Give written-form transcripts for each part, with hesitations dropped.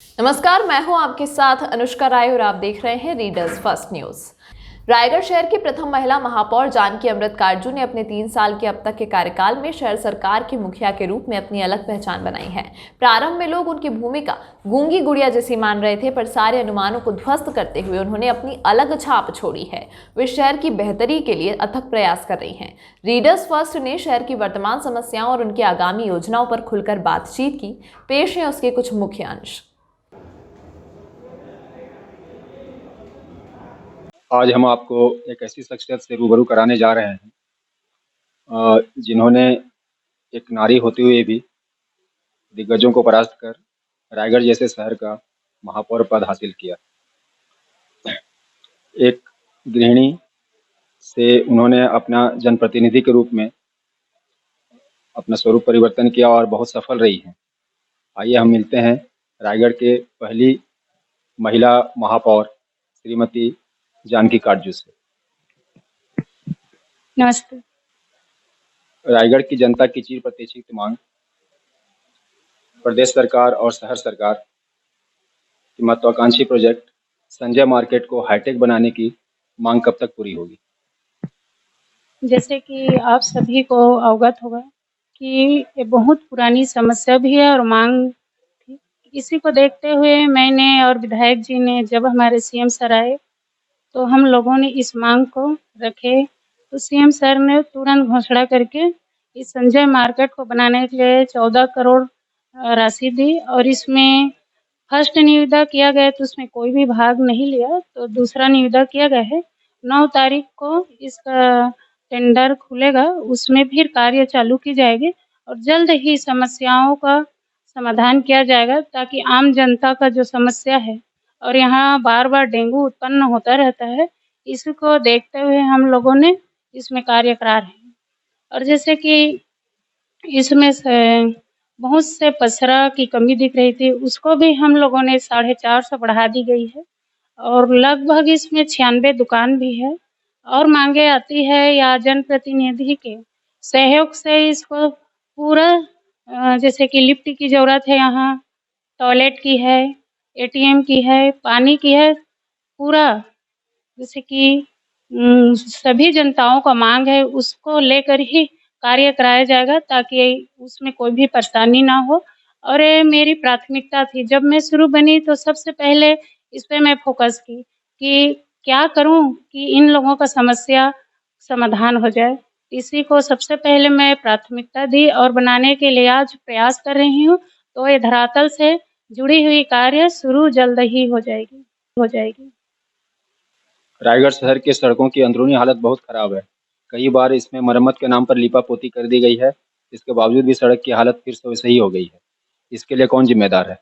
नमस्कार, मैं हूं आपके साथ अनुष्का राय और आप देख रहे हैं रीडर्स फर्स्ट न्यूज। रायगढ़ शहर की प्रथम महिला महापौर जानकी अमृत काटजू ने अपने 3 साल के अब तक के कार्यकाल में शहर सरकार की मुखिया के रूप में अपनी अलग पहचान बनाई है। प्रारंभ में लोग उनकी भूमिका गूंगी गुड़िया जैसी मान रहे थे, पर सारे अनुमानों को ध्वस्त करते हुए उन्होंने अपनी अलग छाप छोड़ी है। वे शहर की बेहतरी के लिए अथक प्रयास कर रही हैं। रीडर्स फर्स्ट ने शहर की वर्तमान समस्याओं और उनकी आगामी योजनाओं पर खुलकर बातचीत की। पेश है उसके कुछ मुख्य अंश। आज हम आपको एक ऐसी शख्सियत से रूबरू कराने जा रहे हैं जिन्होंने एक नारी होते हुए भी दिग्गजों को परास्त कर रायगढ़ जैसे शहर का महापौर पद हासिल किया। एक गृहिणी से उन्होंने अपना जनप्रतिनिधि के रूप में अपना स्वरूप परिवर्तन किया और बहुत सफल रही हैं। आइए हम मिलते हैं रायगढ़ के पहली महिला महापौर श्रीमती जानकी काटजू से। नमस्ते। रायगढ़ की जनता की चिर प्रतीक्षित मांग प्रदेश सरकार और शहर सरकार की महत्वाकांक्षी प्रोजेक्ट संजय मार्केट को हाईटेक बनाने की मांग कब तक पूरी होगी? जैसे कि आप सभी को अवगत होगा कि ये बहुत पुरानी समस्या भी है और मांग थी। इसी को देखते हुए मैंने और विधायक जी ने जब हमारे सीएम सर आए तो हम लोगों ने इस मांग को रखे, तो सीएम सर ने तुरंत घोषणा करके इस संजय मार्केट को बनाने के लिए 14 करोड़ राशि दी और इसमें फर्स्ट निविदा किया गया तो उसमें कोई भी भाग नहीं लिया। तो दूसरा निविदा किया गया है 9 तारीख को इसका टेंडर खुलेगा, उसमें फिर कार्य चालू की जाएगी और जल्द ही समस्याओं का समाधान किया जाएगा, ताकि आम जनता का जो समस्या है और यहाँ बार-बार डेंगू उत्पन्न होता रहता है, इसको देखते हुए हम लोगों ने इसमें कार्य करा रहे हैं। और जैसे कि इसमें से बहुत से पसरा की कमी दिख रही थी, उसको भी हम लोगों ने 450 बढ़ा दी गई है और लगभग इसमें 96 दुकान भी है और मांगे आती है या जनप्रतिनिधि के सहयोग से इसको पूरा जैसे कि लिफ्ट की ज़रूरत है, यहाँ टॉयलेट की है, एटीएम की है, पानी की है, पूरा जैसे कि सभी जनताओं का मांग है, उसको लेकर ही कार्य कराया जाएगा ताकि उसमें कोई भी परेशानी ना हो। और ये मेरी प्राथमिकता थी। जब मैं शुरू बनी तो सबसे पहले इस पे मैं फ़ोकस की कि क्या करूँ कि इन लोगों का समस्या समाधान हो जाए। इसी को सबसे पहले मैं प्राथमिकता दी और बनाने के लिए आज प्रयास कर रही हूँ। तो ये धरातल से जुड़ी हुई कार्य शुरू जल्द ही हो जाएगी। रायगढ़ शहर के सड़कों की अंदरूनी हालत बहुत खराब है। कई बार इसमें मरम्मत के नाम पर लीपापोती कर दी गई है। इसके बावजूद भी सड़क की हालत फिर से वैसे ही हो गई है। इसके लिए कौन जिम्मेदार है?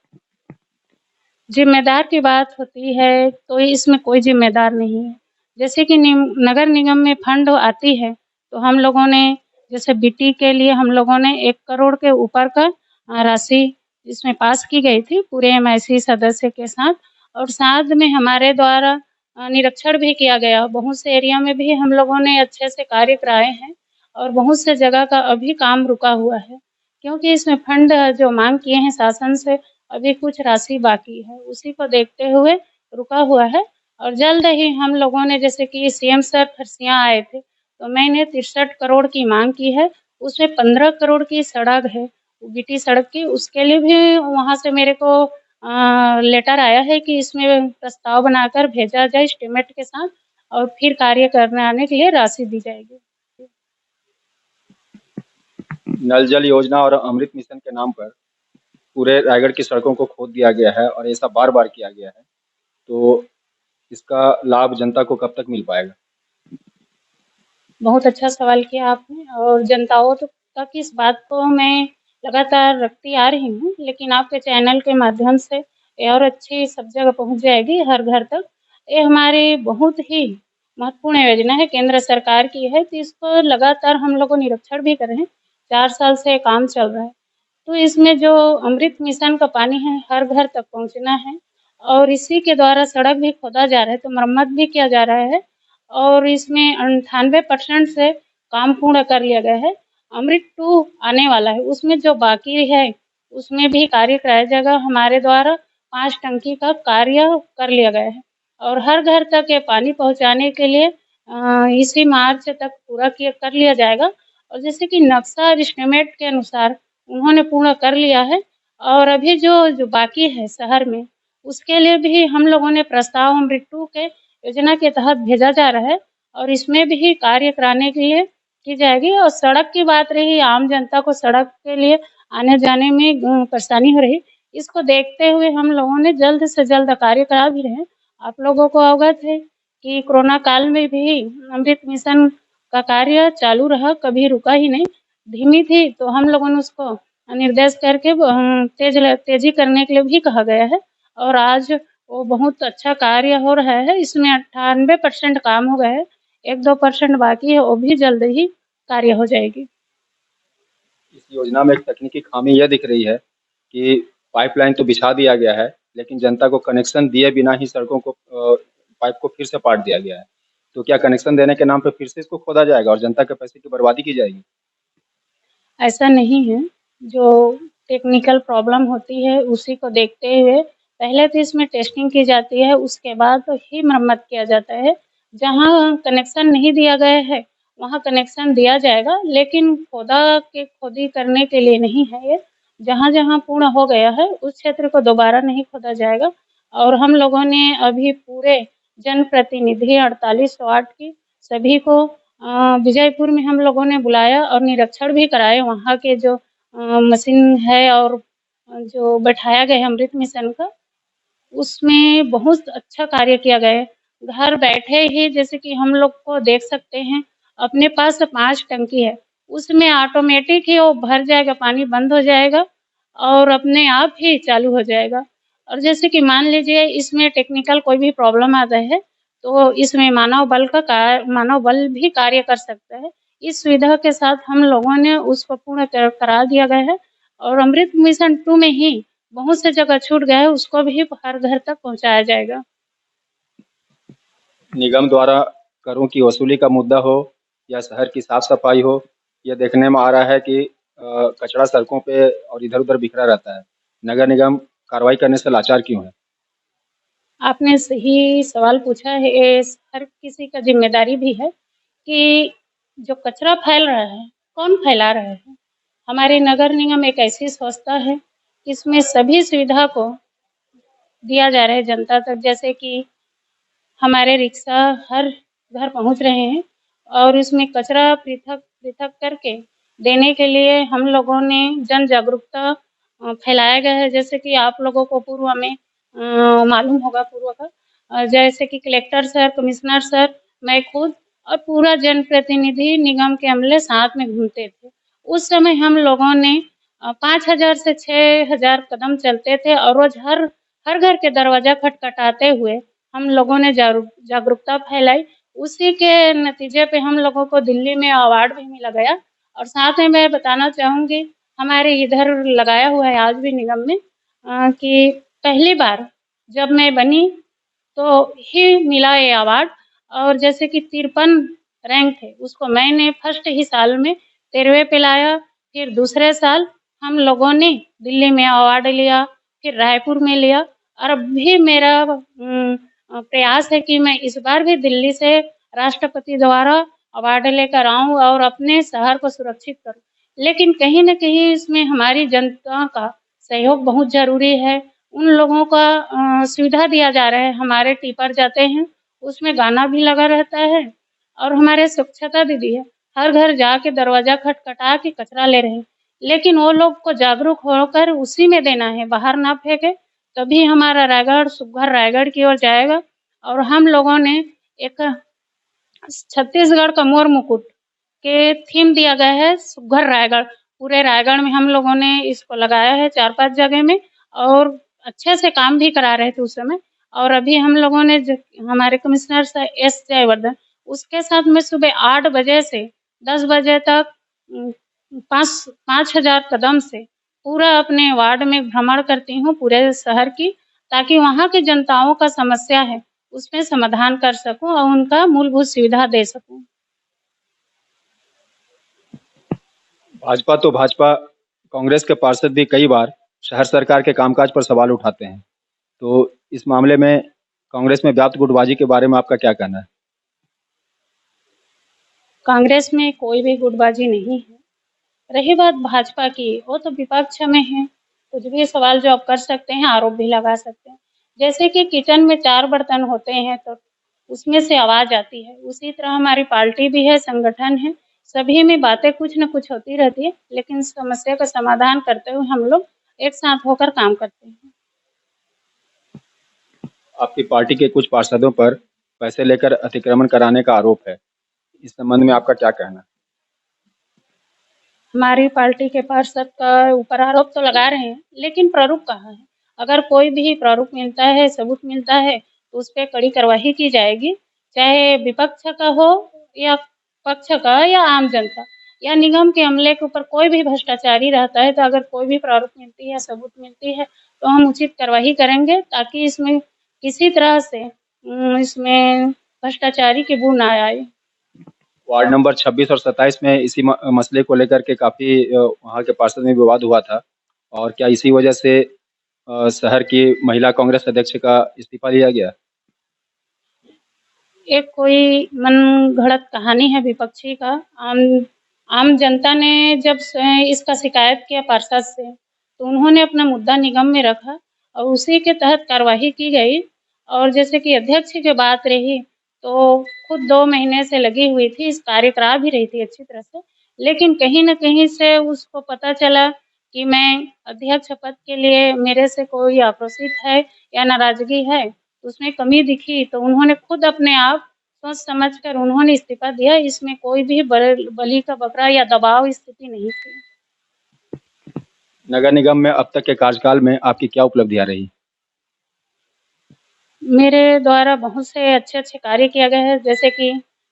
जिम्मेदार की बात होती है तो इसमें कोई जिम्मेदार नहीं है। जैसे कि नगर निगम में फंड आती है तो हम लोगों ने जैसे बीटी के लिए हम लोगों ने 1 करोड़ के ऊपर का राशि इसमें पास की गई थी पूरे एमआईसी सदस्य के साथ। और साथ में हमारे द्वारा निरीक्षण भी किया गया। बहुत से एरिया में भी हम लोगों ने अच्छे से कार्य कराए हैं और बहुत से जगह का अभी काम रुका हुआ है, क्योंकि इसमें फंड जो मांग किए हैं शासन से अभी कुछ राशि बाकी है, उसी को देखते हुए रुका हुआ है। और जल्द ही हम लोगों ने जैसे कि सीएम सर खरसिया आए थे तो मैंने 63 करोड़ की मांग की है, उसमें 15 करोड़ की सड़क है बीटी सड़क की, उसके लिए भी वहाँ से मेरे को लेटर आया है कि इसमें प्रस्ताव बनाकर भेजा जाए एस्टीमेट के साथ और फिर कार्य करने के लिए राशि दी जाएगी। नल जल योजना और अमृत मिशन के नाम पर पूरे रायगढ़ की सड़कों को खोद दिया गया है और ऐसा बार बार किया गया है। तो इसका लाभ जनता को कब तक मिल पाएगा? बहुत अच्छा सवाल किया आपने और जनताओं तक इस बात को मैं लगातार रखती आ रही हूँ, लेकिन आपके चैनल के माध्यम से ये और अच्छी सब जगह पहुँच जाएगी, हर घर तक। ये हमारी बहुत ही महत्वपूर्ण योजना है, केंद्र सरकार की है, तो इसको लगातार हम लोग निरीक्षण भी कर रहे हैं। 4 साल से काम चल रहा है। तो इसमें जो अमृत मिशन का पानी है हर घर तक पहुँचना है और इसी के द्वारा सड़क भी खोदा जा रहा है, तो मरम्मत भी किया जा रहा है और इसमें 98% से काम पूर्ण कर लिया गया है। अमृत 2 आने वाला है, उसमें जो बाकी है उसमें भी कार्य कराया जाएगा हमारे द्वारा 5 टंकी का कार्य कर लिया गया है और हर घर तक ये पानी पहुँचाने के लिए इसी मार्च तक पूरा कर लिया जाएगा। और जैसे कि नक्शा और एस्टीमेट के अनुसार उन्होंने पूर्ण कर लिया है और अभी जो बाकी है शहर में, उसके लिए भी हम लोगों ने प्रस्ताव अमृत 2 के योजना के तहत भेजा जा रहा है और इसमें भी कार्य कराने के लिए की जाएगी। और सड़क की बात रही, आम जनता को सड़क के लिए आने-जाने में परेशानी हो रही, इसको देखते हुए हम लोगों ने जल्द से जल्द कार्य करा भी रहे हैं। आप लोगों को अवगत है कि कोरोना काल में भी अमृत मिशन का कार्य चालू रहा, कभी रुका ही नहीं। धीमी थी तो हम लोगों ने उसको निर्देश करके तेजी करने के लिए भी कहा गया है और आज वो बहुत अच्छा कार्य हो रहा है। इसमें 98% काम हो गया है, 1-2% बाकी है, वो भी जल्द ही कार्य हो जाएगी। इस योजना में एक तकनीकी खामी यह दिख रही है कि पाइपलाइन तो बिछा दिया गया है, लेकिन जनता को कनेक्शन दिए बिना ही सड़कों को पाइप को फिर से पाट दिया गया है। तो क्या कनेक्शन देने के नाम पे फिर से इसको खोदा जाएगा और जनता के पैसे की बर्बादी की जाएगी? ऐसा नहीं है, जो टेक्निकल प्रॉब्लम होती है उसी को देखते हुए पहले तो इसमें टेस्टिंग की जाती है, उसके बाद ही मरम्मत किया जाता है। जहाँ कनेक्शन नहीं दिया गया है, वहाँ कनेक्शन दिया जाएगा, लेकिन खोदी करने के लिए नहीं है ये। जहाँ-जहाँ पूर्ण हो गया है, उस क्षेत्र को दोबारा नहीं खोदा जाएगा। और हम लोगों ने अभी पूरे जनप्रतिनिधि 48 वार्ड की सभी को विजयपुर में हम लोगों ने बुलाया और निरीक्षण भी कराए वहाँ के जो मशीन है और जो बैठाया गया है अमृत मिशन का, उसमें बहुत अच्छा कार्य किया गया है। घर बैठे ही जैसे कि हम लोग को देख सकते हैं, अपने पास 5 टंकी है, उसमें ऑटोमेटिक ही वो भर जाएगा, पानी बंद हो जाएगा और अपने आप ही चालू हो जाएगा। और जैसे कि मान लीजिए इसमें टेक्निकल कोई भी प्रॉब्लम आता है, तो इसमें मानव बल भी कार्य कर सकता है। इस सुविधा के साथ हम लोगों ने उसको पूर्ण करा दिया गया है और अमृत मिशन 2 में ही बहुत से जगह छूट गया है, उसको भी हर घर तक पहुँचाया जाएगा। निगम द्वारा करों की वसूली का मुद्दा हो या शहर की साफ-सफाई हो, यह देखने में आ रहा है कि कचरा सड़कों पे और इधर-उधर बिखरा रहता है। नगर निगम कार्रवाई करने से लाचार क्यों है? आपने सही सवाल पूछा है, ये हर किसी का ज़िम्मेदारी भी है कि जो कचरा फैल रहा है, कौन फैला रहा है? हमारे नगर निगम एक ऐसी संस्था है, इसमें सभी सुविधा को दिया जा रहा है जनता तक, जैसे कि हमारे रिक्शा हर घर पहुँच रहे हैं और इसमें कचरा पृथक करके देने के लिए हम लोगों ने जन जागरूकता फैलाया गया है। जैसे कि आप लोगों को पूर्व में मालूम होगा पूर्व का जैसे कि कलेक्टर सर, कमिश्नर सर, मैं खुद और पूरा जनप्रतिनिधि निगम के अमले साथ में घूमते थे। उस समय हम लोगों ने 5,000 से 6,000 कदम चलते थे और रोज़ हर घर के दरवाज़ा खटखटाते हुए हम लोगों ने जागरूकता फैलाई। उसी के नतीजे पे हम लोगों को दिल्ली में अवार्ड भी मिला गया। और साथ में मैं बताना चाहूँगी, हमारे इधर लगाया हुआ है आज भी निगम में कि पहली बार जब मैं बनी तो ही मिला ये अवार्ड। और जैसे कि 53 रैंक थे, उसको मैंने फर्स्ट ही साल में 13वें पे लाया। फिर दूसरे साल हम लोगों ने दिल्ली में अवार्ड लिया, फिर रायपुर में लिया और अब भी मेरा प्रयास है कि मैं इस बार भी दिल्ली से राष्ट्रपति द्वारा अवार्ड लेकर आऊँ और अपने शहर को सुरक्षित करूँ। लेकिन कहीं न कहीं इसमें हमारी जनता का सहयोग बहुत ज़रूरी है। उन लोगों का सुविधा दिया जा रहा है, हमारे टिपर जाते हैं, उसमें गाना भी लगा रहता है और हमारे स्वच्छता दीदी है, हर घर जाके दरवाज़ा खटखटा के कचरा ले रहे हैं। लेकिन वो लोग को जागरूक होकर उसी में देना है, बाहर ना फेंके, तभी हमारा रायगढ़ सुघ्घर रायगढ़ की ओर जाएगा। और हम लोगों ने एक छत्तीसगढ़ का मोर मुकुट के थीम दिया गया है सुघ्घर रायगढ़। पूरे रायगढ़ में हम लोगों ने इसको लगाया है 4-5 जगह में और अच्छे से काम भी करा रहे थे उस समय। और अभी हम लोगों ने हमारे कमिश्नर एस जयवर्धन, उसके साथ में सुबह 8 बजे से 10 बजे तक 5,000 कदम से पूरा अपने वार्ड में भ्रमण करती हूँ पूरे शहर की, ताकि वहाँ की जनताओं का समस्या है उसमें समाधान कर सकूँ और उनका मूलभूत सुविधा दे सकूँ। भाजपा तो भाजपा, कांग्रेस के पार्षद भी कई बार शहर सरकार के कामकाज पर सवाल उठाते हैं। तो इस मामले में कांग्रेस में व्याप्त गुटबाजी के बारे में आपका क्या कहना है? कांग्रेस में कोई भी गुटबाजी नहीं है। रही बात भाजपा की, वो तो विपक्ष में है, कुछ भी सवाल जवाब कर सकते हैं, आरोप भी लगा सकते हैं। जैसे कि किचन में 4 बर्तन होते हैं तो उसमें से आवाज़ आती है, उसी तरह हमारी पार्टी भी है, संगठन है, सभी में बातें कुछ न कुछ होती रहती है, लेकिन समस्या का समाधान करते हुए हम लोग एक साथ होकर काम करते हैं। आपकी पार्टी के कुछ पार्षदों पर पैसे लेकर अतिक्रमण कराने का आरोप है। इस संबंध में आपका क्या कहना है? हमारी पार्टी के पार्षद का ऊपर आरोप तो लगा रहे हैं, लेकिन प्रारूप कहाँ है? अगर कोई भी प्रारूप मिलता है, सबूत मिलता है, तो उस पे कड़ी कार्रवाई की जाएगी, चाहे विपक्ष का हो या पक्ष का या आम जनता या निगम के अमले के ऊपर कोई भी भ्रष्टाचारी रहता है, तो अगर कोई भी प्रारूप मिलती है, सबूत मिलती है, तो हम उचित कार्रवाई करेंगे ताकि इसमें किसी तरह से इसमें भ्रष्टाचारी की बू ना आए। वार्ड नंबर 26 और 27 में इसी मसले को लेकर के काफ़ी वहाँ के पार्षद में विवाद हुआ था और क्या इसी वजह से शहर की महिला कांग्रेस अध्यक्ष का इस्तीफा लिया गया? एक कोई मन घड़त कहानी है विपक्षी का। आम आम जनता ने जब इसका शिकायत किया पार्षद से, तो उन्होंने अपना मुद्दा निगम में रखा और उसी के तहत कार्यवाही की गई। और जैसे कि अध्यक्ष की बात रही, तो खुद 2 महीने से लगी हुई थी, इस कार्य करा भी रही थी अच्छी तरह से, लेकिन कहीं न कहीं से उसको पता चला कि मैं अध्यक्ष पद के लिए मेरे से कोई आक्रोशित है या नाराज़गी है, उसमें कमी दिखी, तो उन्होंने खुद अपने आप सोच समझ कर उन्होंने इस्तीफा दिया। इसमें कोई भी बलि का बकरा या दबाव स्थिति नहीं थी। नगर निगम में अब तक के कार्यकाल में आपकी क्या उपलब्धियां रही? मेरे द्वारा बहुत से अच्छे-अच्छे कार्य किया गया है, जैसे कि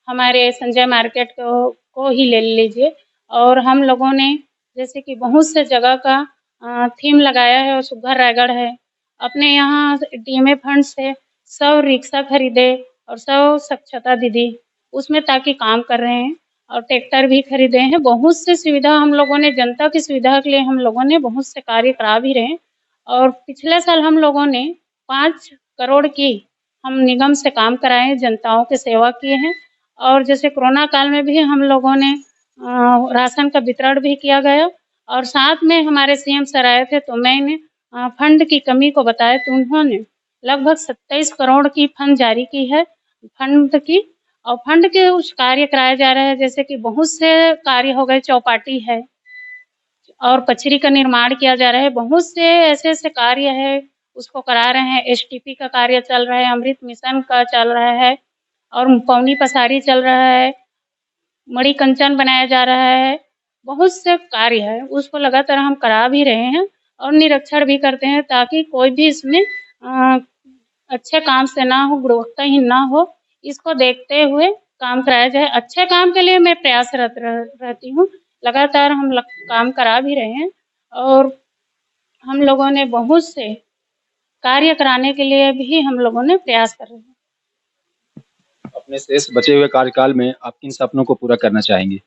हमारे संजय मार्केट को ही ले लीजिए, और हम लोगों ने जैसे कि बहुत से जगह का थीम लगाया है और सुघ्घर रायगढ़ है। अपने यहाँ डीएमए फंड से 100 रिक्शा खरीदे और 100 स्वच्छता दीदी, उसमें ताकि काम कर रहे हैं, और ट्रैक्टर भी खरीदे हैं। बहुत सी सुविधा हम लोगों ने, जनता की सुविधा के लिए हम लोगों ने बहुत से कार्य करा भी रहे हैं। और पिछले साल हम लोगों ने 5 करोड़ की हम निगम से काम कराए, जनताओं की सेवा किए हैं। और जैसे कोरोना काल में भी हम लोगों ने राशन का वितरण भी किया गया, और साथ में हमारे सीएम सर आए थे, तो मैंने फंड की कमी को बताया, तो उन्होंने लगभग 27 करोड़ की फंड जारी की है, फंड की। और फंड के कुछ कार्य कराए जा रहे हैं, जैसे कि बहुत से कार्य हो गए, चौपाटी है और कचरी का निर्माण किया जा रहा है। बहुत से ऐसे-ऐसे कार्य है, उसको करा रहे हैं। एसटीपी का कार्य चल रहा है, अमृत मिशन का चल रहा है, और पौनी पसारी चल रहा है, मणिकंचन बनाया जा रहा है। बहुत से कार्य है, उसको लगातार हम करा भी रहे हैं और निरीक्षण भी करते हैं, ताकि कोई भी इसमें अच्छे काम से ना हो, गुणवत्ताहीन ना हो। इसको देखते हुए काम कराया जाए। अच्छे काम के लिए मैं प्रयासरत रहती हूँ। लगातार हम काम करा भी रहे हैं, और हम लोगों ने बहुत से कार्य कराने के लिए भी हम लोगों ने प्रयास कर रहे हैं। अपने शेष बचे हुए कार्यकाल में आप किन सपनों को पूरा करना चाहेंगे?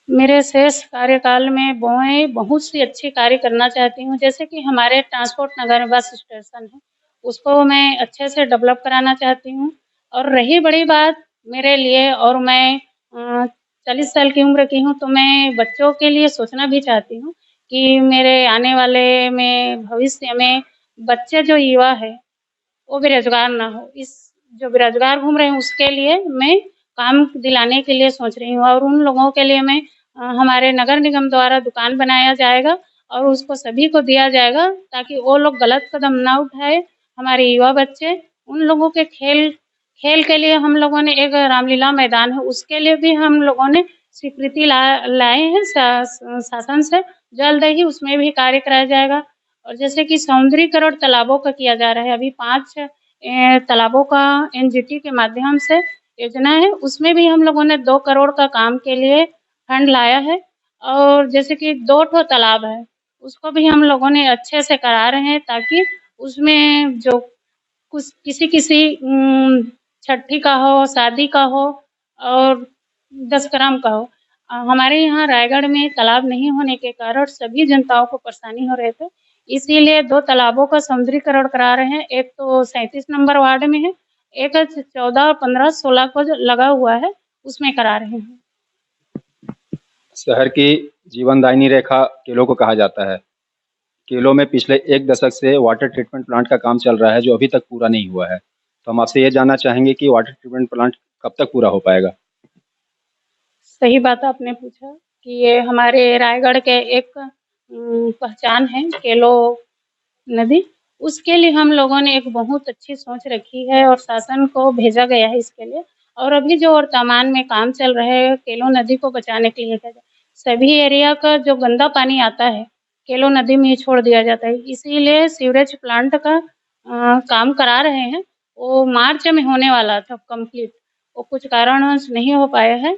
मेरे शेष कार्यकाल में मैं बहुत सी अच्छी कार्य करना चाहती हूँ, जैसे कि हमारे ट्रांसपोर्ट नगर बस स्टेशन है, उसको मैं अच्छे से डेवलप कराना चाहती हूँ। और रही बड़ी बात मेरे लिए, और मैं 40 साल की उम्र की हूँ, तो मैं बच्चों के लिए सोचना भी चाहती हूँ कि मेरे आने वाले में भविष्य में बच्चे जो युवा है, वो बेरोज़गार ना हो। इस जो बेरोज़गार घूम रहे हैं, उसके लिए मैं काम दिलाने के लिए सोच रही हूँ, और उन लोगों के लिए मैं हमारे नगर निगम द्वारा दुकान बनाया जाएगा और उसको सभी को दिया जाएगा, ताकि वो लोग गलत कदम ना उठाए। हमारे युवा बच्चे, उन लोगों के खेल खेल के लिए हम लोगों ने एक रामलीला मैदान है, उसके लिए भी हम लोगों ने स्वीकृति लाए हैं शासन से। जल्द ही उसमें भी कार्य कराया जाएगा। और जैसे कि सौंदर्यीकरण तालाबों का किया जा रहा है, अभी 5 तालाबों का एनजीटी के माध्यम से योजना है, उसमें भी हम लोगों ने 2 करोड़ का काम के लिए फंड लाया है। और जैसे कि 2 ठो तालाब है, उसको भी हम लोगों ने अच्छे से करा रहे हैं, ताकि उसमें जो कुछ किसी-किसी छठी का हो, शादी का हो और दशकर्म का हो। हमारे यहाँ रायगढ़ में तालाब नहीं होने के कारण सभी जनताओं को परेशानी हो रहे थे। इसीलिए 2 तालाबों का समुद्रीकरण करा रहे हैं। एक तो 37 नंबर वार्ड में है, एक 14, 15, 16 को जो लगा हुआ है, उसमें करा रहे हैं। शहर की जीवनदायिनी रेखा केलो को कहा जाता है। केलो में पिछले 1 दशक से वाटर ट्रीटमेंट प्लांट का काम चल रहा है, जो अभी तक पूरा नहीं हुआ है। तो हम आपसे ये जानना चाहेंगे कि वाटर ट्रीटमेंट प्लांट कब तक पूरा हो पाएगा? सही बात आपने पूछा कि ये हमारे रायगढ़ के एक पहचान है केलो नदी। उसके लिए हम लोगों ने एक बहुत अच्छी सोच रखी है और शासन को भेजा गया है इसके लिए। और अभी जो वर्तमान में काम चल रहा है केलो नदी को बचाने के लिए सभी एरिया का जो गंदा पानी आता है केलो नदी में ही छोड़ दिया जाता है। इसीलिए सीवरेज प्लांट का काम करा रहे हैं। वो मार्च में होने वाला था कंप्लीट, वो कुछ कारणवश नहीं हो पाया है।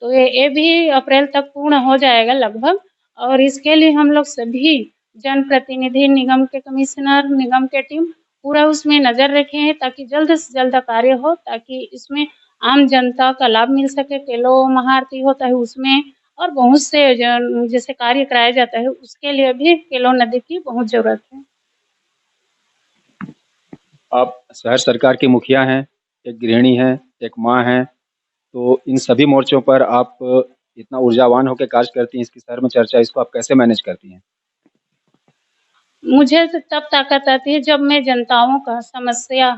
तो ये भी अप्रैल तक पूर्ण हो जाएगा लगभग। और इसके लिए हम लोग सभी जनप्रतिनिधि, निगम के कमिश्नर, निगम के टीम पूरा उसमें नज़र रखे हैं ताकि जल्द से जल्द कार्य हो, ताकि इसमें आम जनता का लाभ मिल सके। केलो महाआरती होता है उसमें और बहुत से जैसे कार्य कराया जाता है, उसके लिए भी केलो नदी की बहुत ज़रूरत है। आप शहर सरकार की मुखिया हैं, एक गृहिणी हैं, एक माँ हैं, तो इन सभी मोर्चों पर आप इतना ऊर्जावान होकर कार्य करती हैं, इसकी शहर में चर्चा, इसको आप कैसे मैनेज करती हैं? मुझे तो तब ताकत आती है जब मैं जनताओं का समस्या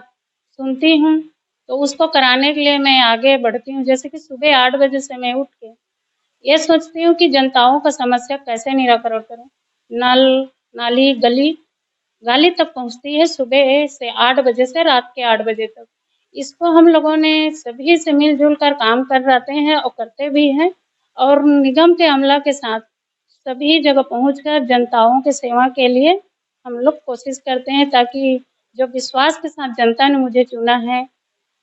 सुनती हूँ, तो उसको कराने के लिए मैं आगे बढ़ती हूँ। जैसे कि सुबह 8 बजे से मैं उठ के ये सोचती हूँ कि जनताओं का समस्या कैसे निराकरण करें। नल, नाली, गली तक पहुँचती है सुबह से 8 बजे से रात के 8 बजे तक। इसको हम लोगों ने सभी से मिल-जुल कर काम कर रहते हैं और करते भी हैं। और निगम के अमला के साथ सभी जगह पहुँचकर जनताओं की सेवा के लिए हम लोग कोशिश करते हैं, ताकि जो विश्वास के साथ जनता ने मुझे चुना है,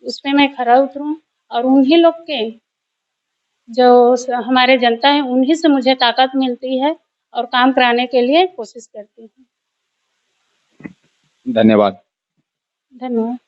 उसपे मैं खरा उतरूँ और उन्हीं लोग के जो हमारे जनता है उन्हीं से मुझे ताकत मिलती है और काम कराने के लिए कोशिश करती हूँ। धन्यवाद। धन्यवाद।